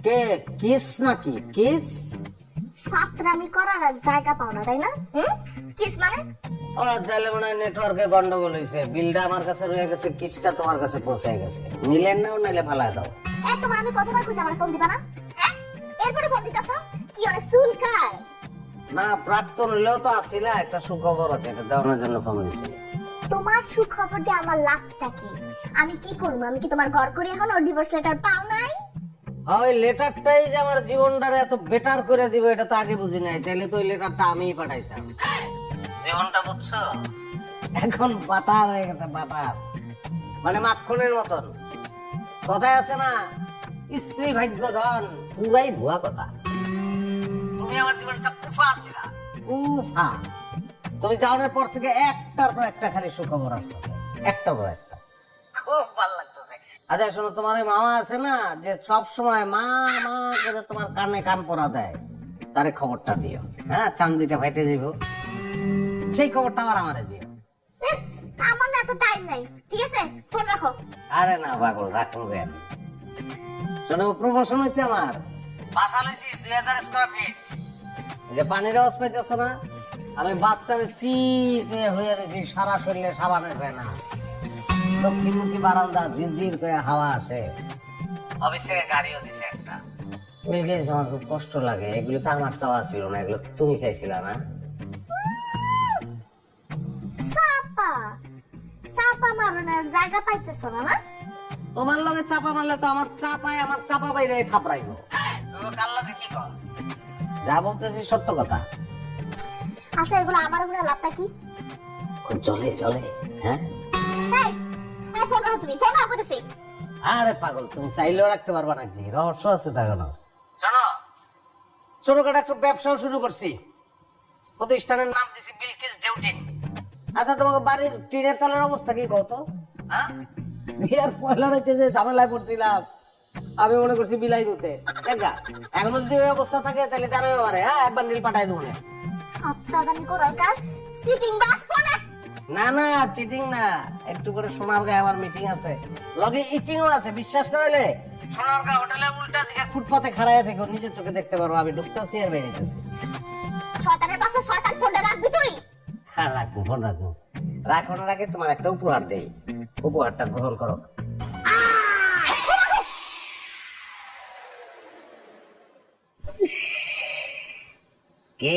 কে kiss নাকি kiss? ফাতরামি করার আর জায়গা পাও না, তাই না? কিস মানে? ও তাহলে মনে হয় নেটওয়ার্কে গন্ডগোল হয়েছে, বিলটা আমার কাছে রয়ে গেছে, কিসটা তোমার কাছে পৌঁছে গেছে। নিলেন নাও নাইলে ফালায় দাও। তোমার আমি কতবার কইছি আমার ফোন দিবা না? হ্যাঁ, এরপরে ফোন দিতাছো কি অনেক চুল খায়? না প্রাক্তন হইলেও তো আসিলা, একটা সুখবর আছে, এটা দেওয়ার জন্য ফোন দিছি। তোমার সুখবর দিয়ে আমার লাভটা কি? আমি কি করবো? আমি কি তোমার ঘর করে এখন ওর ডিভোর্স লেটার পাও নাই? ওই লেটারটাই যে আমার জীবনটারে এত বেটার করে দিবে এটা তো আগে বুঝি নাই, তাইলে তো ওই লেটারটা আমিই পাঠাইতাম। জীবনটা বুঝছো, এখন বাটার হয়ে গেছে, বাটার মানে মাখনের মতন। কথায় আছে না, স্ত্রী ভাগ্য ধন, পুরাই ভুয়া কথা। তুমি আমার জীবনটা কুফা ছিলা, কুফা। তুমি যাওয়ার পর থেকে একটার পর একটা খালি সুখবর আসতেছে, একটার পর একটা, খুব ভালো লাগতেছে। আচ্ছা শোনো, তোমার ওই মামা আছে না যে সব সময় মা মা করে তোমার কানে কান পরা দেয়, তারে খবরটা দিও। হ্যাঁ, চান্দিটা ফাইটে দিব, সেই খবরটা আবার আমারে দিও। আমার না এত টাইম নাই, ঠিক আছে? ফোন রাখো। আরে না পাগল, রাখবো কেন? শোনো, প্রমোশন হয়েছে আমার, বাসা লইছি 2000 স্কয়ার ফিট। যে পানির আওয়াজ পাইতেছো না, আমি বাথটাবে চিক হয়ে রয়েছি, সারা শরীরে সাবানের ফেনা, দক্ষিণমুখী বারান্দা, ঝিরঝির করে হাওয়া আসে। অফিস থেকে গাড়িও দিছে একটা। তুমি যে আমার খুব কষ্ট লাগে, এগুলো তো আমার চাওয়া ছিল না, এগুলো তো তুমি চাইছিলা না? চাপা চাপা মারনের জায়গা পাইতেছো না? না তোমার লগে চাপা মারলে তো আমার চাপায় আমার চাপা বাইরে থাপড়াইবো। তুমি কার লগে কি কস? যা বলতেছি সত্য কথা। আচ্ছা, এগুলো আমার উপরে লাভটা কি? খুব জলে জলে। হ্যাঁ, ফোন রাখো, তুমি ফোন রাখো করতেছি। আরে পাগল, তুমি চাইলেও রাখতে পারবা নাকি? রহস্য আছে তা কেন? শোনো, ছোটখাটো একটা ব্যবসাও শুরু করছি, প্রতিষ্ঠানের নাম দিছি বিলকিস ডেউটিন। আচ্ছা, তোমাকে বাড়ির টিনের চালের অবস্থা কি কত? হ্যাঁ, বিয়ার পয়লা রাইতে যে ঝামেলায় পড়ছিলাম, আমি মনে করছি বিলাই হতে। দেখা এখনো যদি ওই অবস্থা থাকে তাহলে জানাই আমারে। হ্যাঁ, একবার নীল পাঠাই দেবো। আচ্ছা, জানি কোরআনকার সিটিং বাস ফোন। না না, চিটিং না, একটু করে সোনারগাঁয়ে আমার মিটিং আছে, লগে ইটিংও আছে। বিশ্বাস না হলে সোনারগাঁ হোটেলের উল্টা দিকে ফুটপাতে খাড়াইয়া থেকে নিজের চোখে দেখতে পারবো আমি ঢুকতেছি আর বেরিয়েছি। শয়তানের পাশে শয়তান, ফোনটা রাখবি তুই। হ্যাঁ রাখবো, ফোন রাখবো। রাখানোর আগে তোমার একটা উপহার দেই, উপহারটা গ্রহণ করো। কে